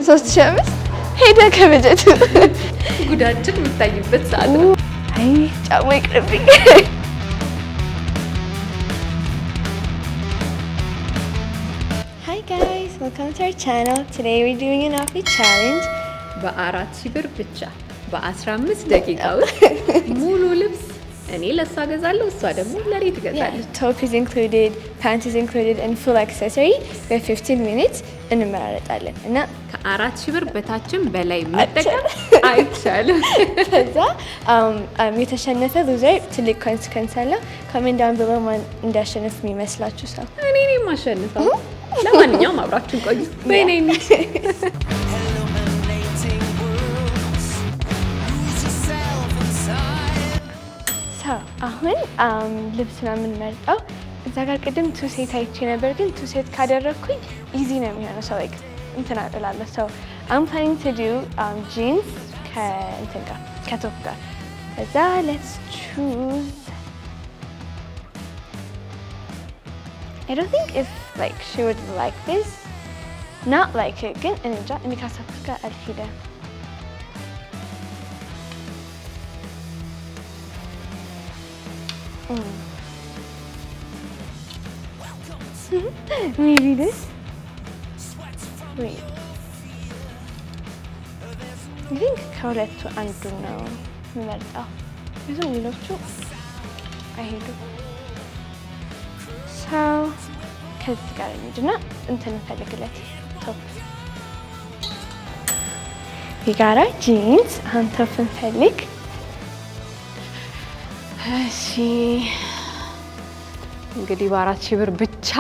3500 ሄደ ከበጀቱ ጉዳችን የምታይበት ሰዓት ነው። አይ ጫማ ይቅርብኝ። Hi guys, welcome to our channel. Today we're doing an outfit challenge. በ4000 ብር ብቻ በ15 ደቂቃ ውስጥ ሙሉ ልብስ እኔ ለሷ ገዛለሁ እሷ ደግሞ ለኔ ትገዛለች። Top is included, pants is included and full accessory. For 15 minutes እንመራረጣለን እና ከ4000 ብር በታችም በላይ መጠቀም አይቻልም። ከዛ የተሸነፈ ሉዘር ትልቅ ኮንሲኩዌንስ አለ። ኮሜንት ዳውን ቢሎ ማን እንዳሸነፍ የሚመስላችሁ ሰው። እኔ ነኝ የማሸንፈው። ለማንኛውም አብራችሁን ቆዩ። በእኔ አሁን ልብስ ነው የምንመርጠው። እዛ ጋር ቅድም ቱ ሴት አይቼ ነበር፣ ግን ቱ ሴት ካደረግኩኝ ኢዚ ነው የሚሆነው። ሰው ላይክ እንትን አጥላለሁ። ሰው I'm planning to do jeans ከእንትን ጋር ከቶፕ ጋር። እዛ let's choose. I don't think if like she would like this, not like it, ግን እንጃ እኔ ካሰብኩት ጋር አልሄደም። Maybe this. Wait. I think ከሁለቱ አንዱ ነው የምመርጠው። ብዙ ሌሎቹ አይሄዱም። ሰው ከዚህ ጋር እንሂድና እንትን እንፈልግለት ቶፕ። የጋራ ጂንስ አሁን ቶፕ እንፈልግ። እሺ እንግዲህ በ4000 ብር ብቻ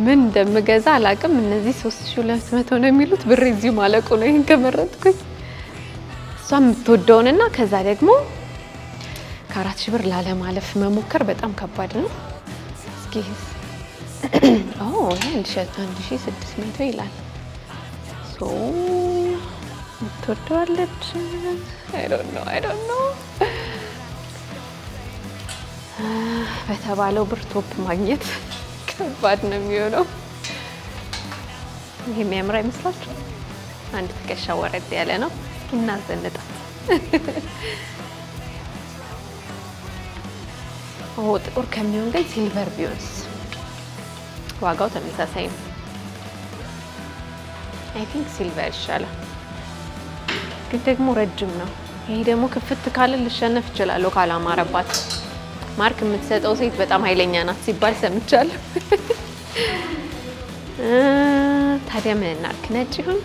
ምን እንደምገዛ አላውቅም። እነዚህ 3200 ነው የሚሉት። ብር እዚሁ ማለቁ ነው ይሄን ከመረጥኩኝ። እሷ የምትወደውንና ከዛ ደግሞ ከ4000 ብር ላለማለፍ መሞከር በጣም ከባድ ነው። እስኪ ይሄ 1600 ይላል። ሶ የምትወደዋለች። I don't know በተባለው ብር ቶፕ ማግኘት ከባድ ነው የሚሆነው። ይሄ የሚያምር አይመስላችሁ? አንድ ትከሻ ወረድ ያለ ነው። እናዘንጣ። ጥቁር ከሚሆን ግን ሲልቨር ቢሆንስ? ዋጋው ተመሳሳይ ነው። I think ሲልቨር ይሻላል፣ ግን ደግሞ ረጅም ነው። ይሄ ደግሞ ክፍት ካለ ልሸነፍ እችላለሁ ካላማረባት። ማርክ የምትሰጠው ሴት በጣም ኃይለኛ ናት ሲባል ሰምቻለሁ። ታዲያ ምን እናድርግ? ነጭ ይሁን?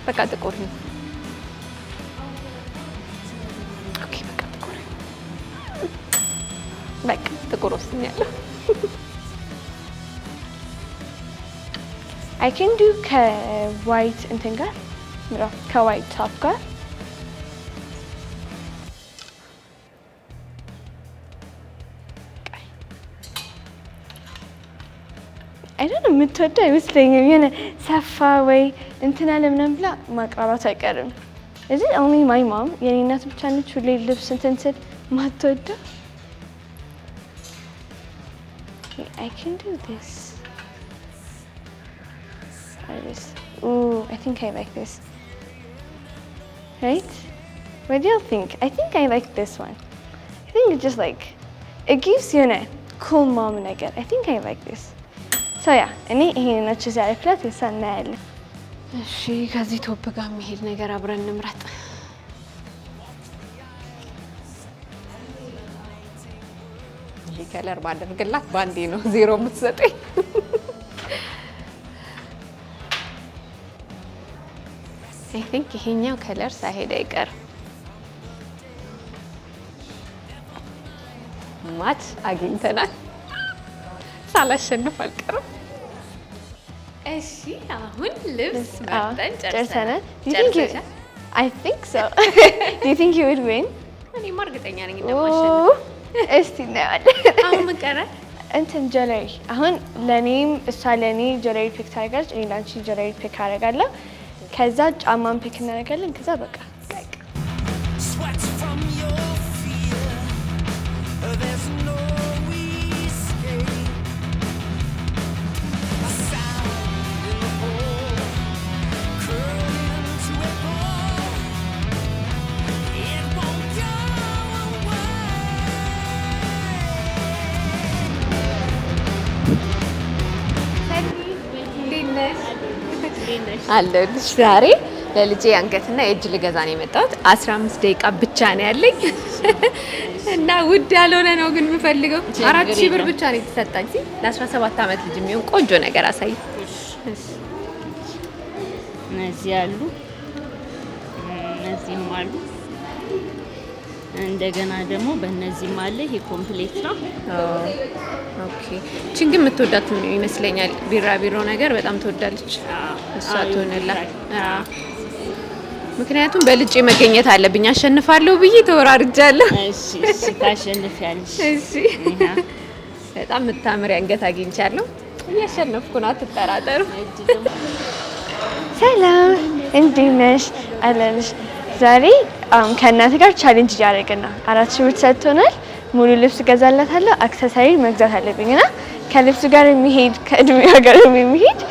በቃ ጥቁር ነው። ኦኬ በቃ ጥቁር። በቃ ጥቁር ወስኛለሁ። I can do ከዋይት እንትን ጋር ከዋይት ቶፕ ጋር አይደለም የምትወደው አይመስለኝም። የሆነ ሰፋ ወይ እንትን አለ ምናምን ብላ ማቅራራቱ አይቀርም። እዚህ only my mom የኔ እናት ብቻ ነች ሁሌ ልብስ እንትን ስል ማትወደው። I can do this. Or this. Ooh, I think I like this. Right? What do you think? I think I like this one. I think it's just like it gives you a cool mom ነገር. I think I like this. So yeah, እኔ ይሄን ነው ዛሬ ፍላት የሳና ያለ። እሺ ከዚህ ቶፕ ጋር መሄድ ነገር አብረን እንምረጥ። ይሄ ከለር ባደርግላት ባንዴ ነው 0 የምትሰጠኝ። I think ይሄኛው ከለር ሳይሄድ አይቀርም። ማች አግኝተናል። ሳላሸንፍ አልቀርም። እሺ አሁን ልብስ መርጠን ጨርሰናል። I think so. Do you think you would win? እኔማ እርግጠኛ ነኝ እንደማሸንፍ። እስቲ እናያለን። አሁን ምን ቀረ? እንትን ጀለሪ። አሁን ለኔም እሷ ለኔ ጀለሪ ፒክ ታደርጋለች፣ እኔ ላንቺ ጀለሪ ፒክ አደርጋለሁ። ከዛ ጫማን ፒክ እናደርጋለን። ከዛ በቃ አለሁልሽ። ዛሬ ለልጄ አንገትና የእጅ ልገዛ ነው የመጣሁት። 15 ደቂቃ ብቻ ነው ያለኝ እና ውድ ያልሆነ ነው ግን የምፈልገው 4000 ብር ብቻ ነው የተሰጣኝ። ለ17 ዓመት ልጅ የሚሆን ቆንጆ ነገር አሳይ። እነዚህ አሉ፣ እነዚህም አሉ። እንደገና ደግሞ በእነዚህም አለ። ይሄ ኮምፕሌት ነው። ኦኬ። እቺን ግን የምትወዳት ይመስለኛል። ቢራቢሮ ነገር በጣም ትወዳለች። እሷ ትሆንላት። ምክንያቱም በልጬ መገኘት አለብኝ። አሸንፋለሁ ብዬ ተወራርጃለሁ። እሺ፣ ታሸንፊያለሽ። እሺ። በጣም የምታምር አንገት አግኝቻለሁ። እያሸነፍኩ ነው፣ አትጠራጠሩ። ሰላም፣ እንዴት ነሽ? አለንሽ። ዛሬ ከእናቴ ጋር ቻሌንጅ እያደረግን ነው። 4000 ብር ሰጥቶናል። ሙሉ ልብስ ገዛላታለሁ፣ አክሰሰሪ መግዛት አለብኝና ከልብሱ ጋር የሚሄድ ከእድሜዋ ጋር የሚሄድ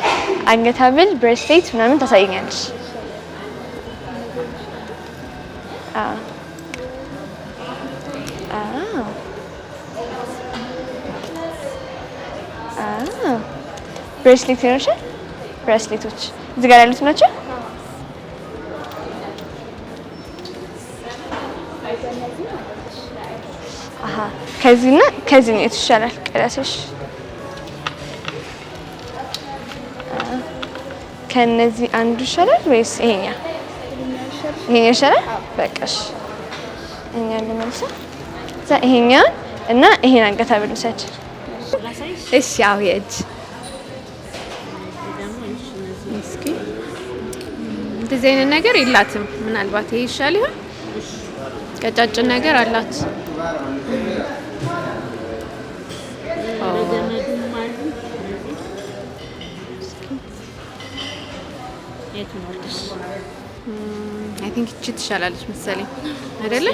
አንገት ሐብል፣ ብሬስሌት ምናምን ታሳይኛለሽ። ብሬስሌት ይኖርሻል? ብሬስሌቶች እዚህ ጋር ያሉት ናቸው። ከዚህና ከዚህ ነው ይሻላል። ቀላሰሽ ከነዚህ አንዱ ይሻላል ወይስ ይሄኛው? ይሄኛው ይሻላል። በቃሽ። ይሄኛው ልመልሰው። ይሄኛው እና ይሄን አንገት ሐብል ልውሰድ። እሺ። ያው የእጅ እስኪ እንደዚህ አይነት ነገር የላትም። ምናልባት ይሄ ይሻል ይሆን? ቀጫጭን ነገር አላት። አይ ቲንክ እቺ ትሻላለች መሰለኝ አይደለ?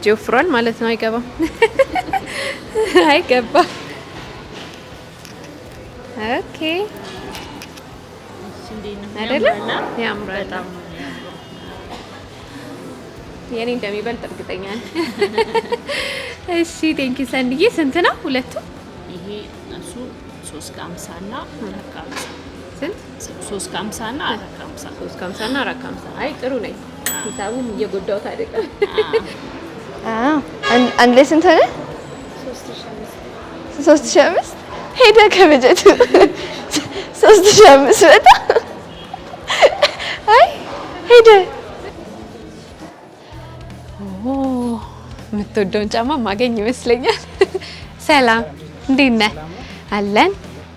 ጆፍሯል ማለት ነው። አይገባም፣ አይገባም። ኦኬ አይደለ? ያምራል። የኔ እንደሚበልጥ እርግጠኛ ነኝ። እሺ ቴንኪ ሰንድዬ። ስንት ነው ሁለቱ? ይሄ እሱ 350 እና 450። ስንት? 350 እና 450። 350 እና 450። አይ ጥሩ ነኝ። ሂሳቡን እየጎዳሁት አይደለም። አንድ ላይ ስንት ሆነ? 3005 ሄደ ከበጀቱ 3005 በጣም አይ ሄደ። የምትወደውን ጫማ ማገኝ ይመስለኛል። ሰላም፣ እንዴት ነህ? አለን።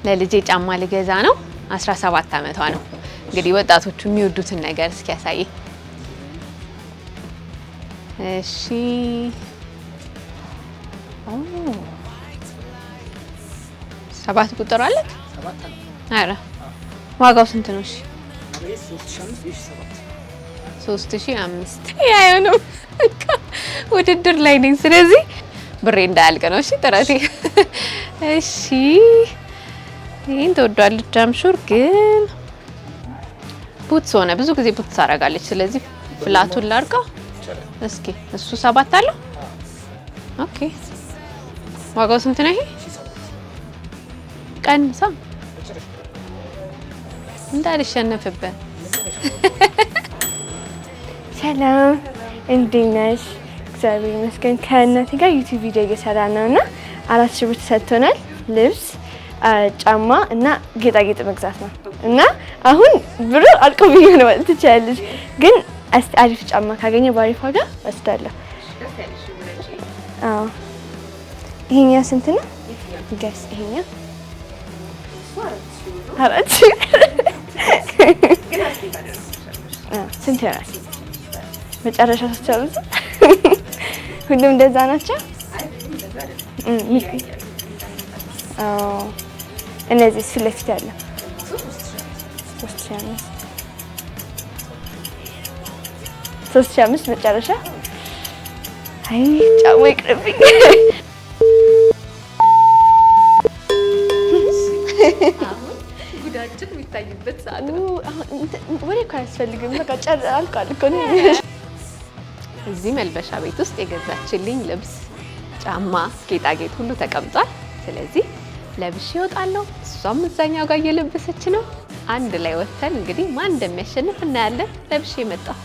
ለልጄ ጫማ ልገዛ ነው። 17 ዓመቷ ነው። እንግዲህ ወጣቶቹ የሚወዱትን ነገር እስኪ ያሳይ። እሺ። ሰባት ቁጥር አለት? አረ ዋጋው ስንት ነው? እሺ 3005 ያዩ ነው። ውድድር ላይ ነኝ። ስለዚህ ብሬ እንዳያልቅ ነው። እሺ ጥረቴ። እሺ ይሄን ተወዷለች አምሹር። ግን ቡትስ ሆነ። ብዙ ጊዜ ቡትስ አደርጋለች። ስለዚህ ፍላቱን ላድርገው እስኪ። እሱ 7 አለው። ኦኬ ዋጋው ስንት ነው? ይሄ ቀንሳ እንዳልሸነፍበት። ሰላም እንዴት ነሽ? እግዚአብሔር ይመስገን። ከእናቴ ጋር ዩቲዩብ ቪዲዮ እየሰራ ነው እና 4000 ብር ተሰጥቶናል። ልብስ፣ ጫማ እና ጌጣጌጥ መግዛት ነው እና አሁን ብሩ አልቆ ብዬ ነው ማለት ትችላለች። ግን አሪፍ ጫማ ካገኘ በአሪፍ ዋጋ ወስዳለሁ። አዎ ይሄኛው ስንት ነው? ጋስ ይሄኛው 4000 ስንት ይሆናል? መጨረሻ ስትጨርሱ ሁሉም እንደዛ ናቸው። እነዚህ ፊት ለፊት ያለው 3005 መጨረሻ። አይ ጫማ ይቅርብኝ። ጉዳችን የሚታይበት ሰዓት ነው። ወሬ እኮ አያስፈልግም። በቃ አልቋል እኮ ነው። እዚህ መልበሻ ቤት ውስጥ የገዛችልኝ ልብስ፣ ጫማ፣ ጌጣጌጥ ሁሉ ተቀምጧል። ስለዚህ ለብሼ እወጣለሁ፣ እሷም እዛኛው ጋር እየለበሰች ነው። አንድ ላይ ወጥተን እንግዲህ ማን እንደሚያሸንፍ እናያለን። ለብሼ መጣሁ።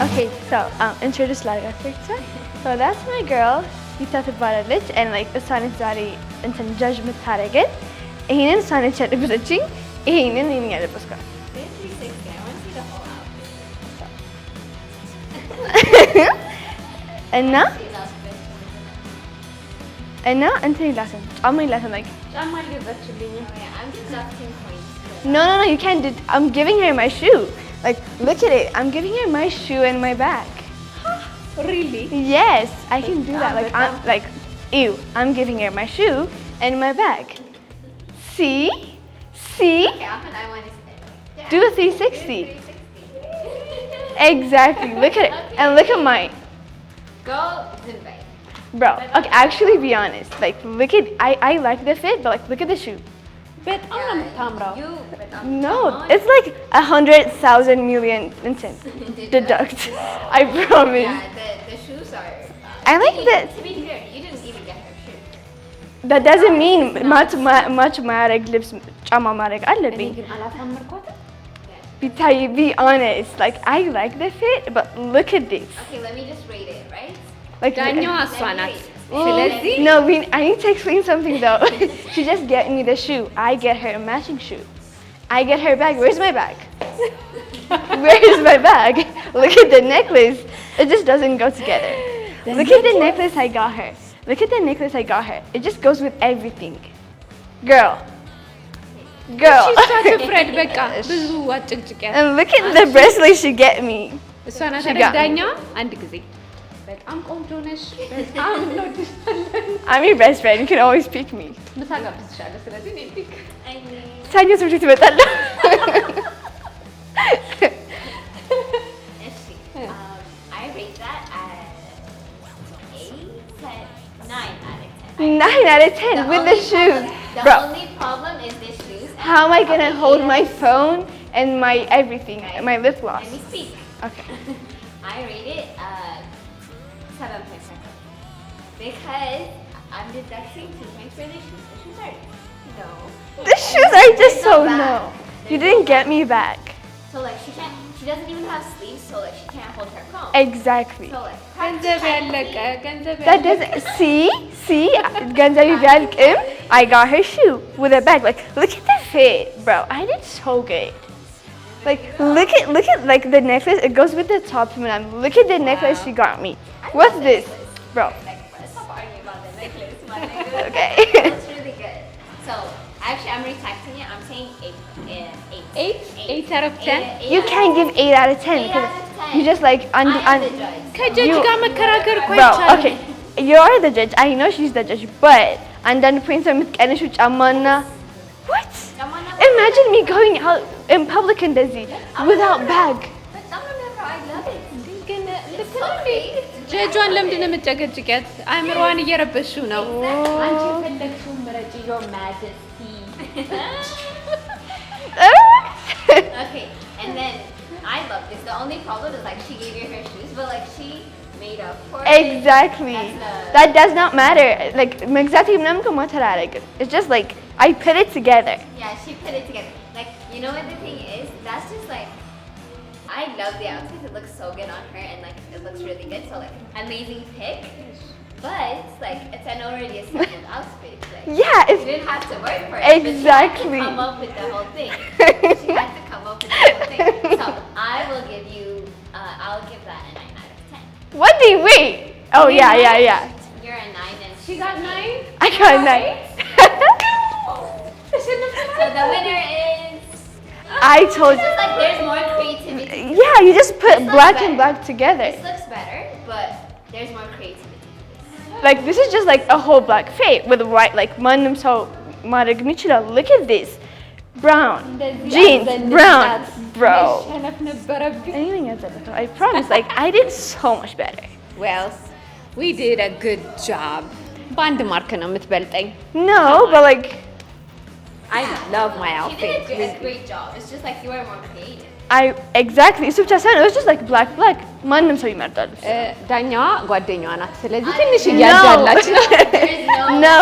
Okay, so introduce Lara picture. So that's my girl. Yithat Baralic and like Asani Zari and some judgment Taragan. Ihinen Sani Chat Biziching. Ihinen in the Buska. And now? And now until lesson. I'm my lesson like. ጫማ ልበችልኝ። I'm deducting points. No, you can't. I'm giving her my shoe. Like, look at it. I'm giving her my shoe and my bag. Really? Yes, I can do that. Like, ew. I'm giving her my shoe and my bag. See? Okay, I want to say. Do a 360. Exactly. Look at it. And look at mine. Go Zimbabwe. Bro, okay, actually be honest. Like, look at, I like the fit, but like, look at the shoe. በጣም ነው የምታምረው። No, it's like 100,000 million deduct. I promise. Yeah, the shoes are. I like that. To be fair, you didn't even get her shoe. That doesn't mean much ማድረግ ልብስ ጫማ ማድረግ አለብኝ። ግን አላሳመርኳትም። Be honest. Like, I like the fit, but look at this. Okay, let me just rate it, right? Like, ዳኛዋ እሷ ናት። Oh, ስለዚህ no, I need to explain something though. She just get me the shoe. I get her a matching shoe. I get her bag. Where's my bag? Where's my bag? Look at the necklace. It just doesn't go together. Look at the necklace I got her. Look at the necklace I got her. It just goes with everything. Girl. እሷ ትፍረድ በቃ ብዙ አጭቅጭቂያት። And look at the bracelet she get me. እሷ ናት She got me. ዳኛዋ። አንድ ጊዜ በጣም ቆንጆ ነሽ፣ በጣም እንወድሻለን። I'm your best friend. You can always pick me. ምሳ ጋብዝሻለሁ። ስለዚህ እኔ ፒክ ሰኞ ትምህርት ቤት እመጣለሁ። Let's see. I rate that at 9 out of 10. 9 out of 10 with the shoes. The Bro, only problem is the shoes. and- how am I gonna Okay, hold yeah. my phone and my everything, my lip gloss? Let me speak. Okay. I rate it 7.5 because I'm deducting 2 points for the shoes. The shoes are no. The shoes are just so They're no. not bad. You They're didn't not get bad. me back. So like she doesn't even have sleeves, so like she can't hold her phone. Exactly. So like ገንዘብ ያለቀ ገንዘብ That doesn't see ገንዘብ ቢያልቅም I got her shoe with a bag. Like, look at the fit, bro. I did so good. Like, look at like the necklace. It goes with the top. Look at the necklace she got me. What's this, bro? Like, stop arguing about the necklace, my nigga. Okay. It's really good. So actually, I'm retracting it. I'm saying 8. 8 out of 10 You can't give 8 out of 10 8 because out of 10. you just like I am the judge. ከጀጅ You- ጋር መከራከር እኮ bro. አይቻልም። Okay, you're the judge. I know she's the judge, but አንዳንድ ፖይንት የምትቀንሺው ጫማና what? Imagine me going out in public እንደዚህ without bag. But some of them, I love it. ግን ልክ It's ነው so እንዴ? big. ጀጇን ለምንድን ነው የምትጨቀጭቂያት? አእምሮዋን እየረበሽው ነው። አንቺ የፈለግሽውን ምረጪ your majesty። Okay, and then I love this. The only problem is like she gave you her shoes, but like she made up for it. Exactly. That's That does not matter. Like exactly ምንም ከማተር አያደርግም. It's just like I put it together. Yeah, she put it together. Like, you know what the thing is? That's just like, I love the outfit. It looks so good on her and like, it looks really good. So like, amazing pick. But like, it's an already assembled outfit. Like, Yeah, you it's didn't have to work for it. But Exactly. she had to come up with the whole thing. She had to come up with the whole thing. So I will give you, I'll give that a 9 out of 10. what do you wait? Oh yeah. You're a 9 and She got 9? I got 9. So the winner is, I told it's just like there's more creativity. Yeah, you just put This black looks and better. black together. This looks better, but there's more creativity. Like this is just like a whole black fit with white like manum so ማድረግ የሚችለው look at this brown jeans brown bro መሸነፍ ነበረብኝ። እኔ ነኝ ያዘለተው I promise like I did so much better well we did a good job በአንድ ማርክ ነው የምትበልጠኝ no but like I love my She outfit did a great job. It's just like you were more creative. exactly እሱ ብቻ ሳይሆን it was just like black ማንም ሰው ይመርጣል ዳኛዋ ጓደኛዋ ናት ስለዚህ ትንሽ እያዛላች ነው There's No.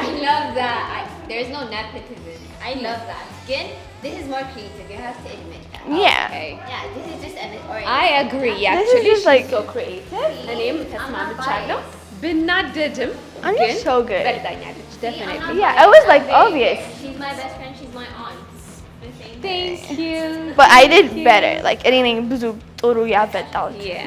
I love that. There's no nepotism. I love that. Again, this is more creative. You have to admit that. yeah Okay. Yeah, this is just an I agree This is actually just she's like- so creative እኔም ተስማምቻለሁ ብናደድም I'm ግን just so good በልጣኛለች definitely yeah it was like obvious She's my best friend. She's my aunt. The same thank you but I did better like እኔ ነኝ ብዙ ጥሩ ያበጣሁት yeah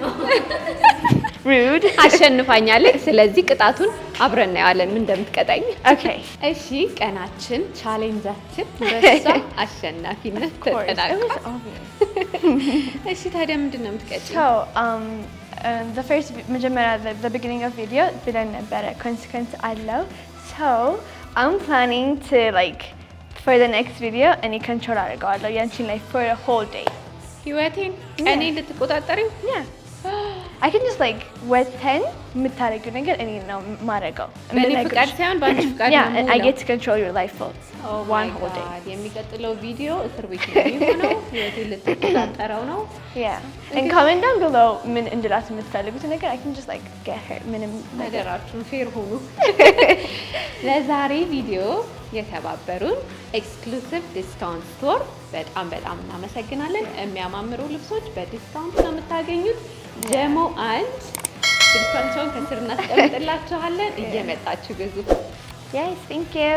rude አሸንፋኛለች ስለዚህ ቅጣቱን አብረን እናያለን ምን እንደምትቀጣኝ okay እሺ ቀናችን ቻሌንጃችን በሷ አሸናፊነት it was ተጠናቋል obvious እሺ ታዲያ ምንድን ነው የምትቀጪው so the first መጀመሪያ the beginning of video ብለን ነበረ consequence አለው so I'm planning to like for the next video እኔ control አድርገዋለሁ ያንቺን like for a whole day ህይወቴን እኔ ልትቆጣጠሪው yeah I can just like ወተን የምታደርጊው ነገር እኔ ነው ማረገው በእኔ ፍቃድ ሳይሆን በአንቺ ፍቃድ yeah ነው and I get to control your life for one whole day የሚቀጥለው ቪዲዮ እስር ቤት ነው የሚሆነው ህይወቴን ልትቆጣጠረው ነው yeah and comment down below ምን እንድላት የምትፈልጉት ነገር I can just like get her ምንም ነገር ነገራችሁን ፌር ሆኑ ለዛሬ ቪዲዮ የተባበሩን ኤክስክሉሲቭ ዲስካውንት ስቶር በጣም እናመሰግናለን የሚያማምሩ ልብሶች በዲስካውንት ነው የምታገኙት ጀሞ አንድ ስልካቸውን ከስር እናስቀምጥላችኋለን እየመጣችሁ ግዙ yes thank you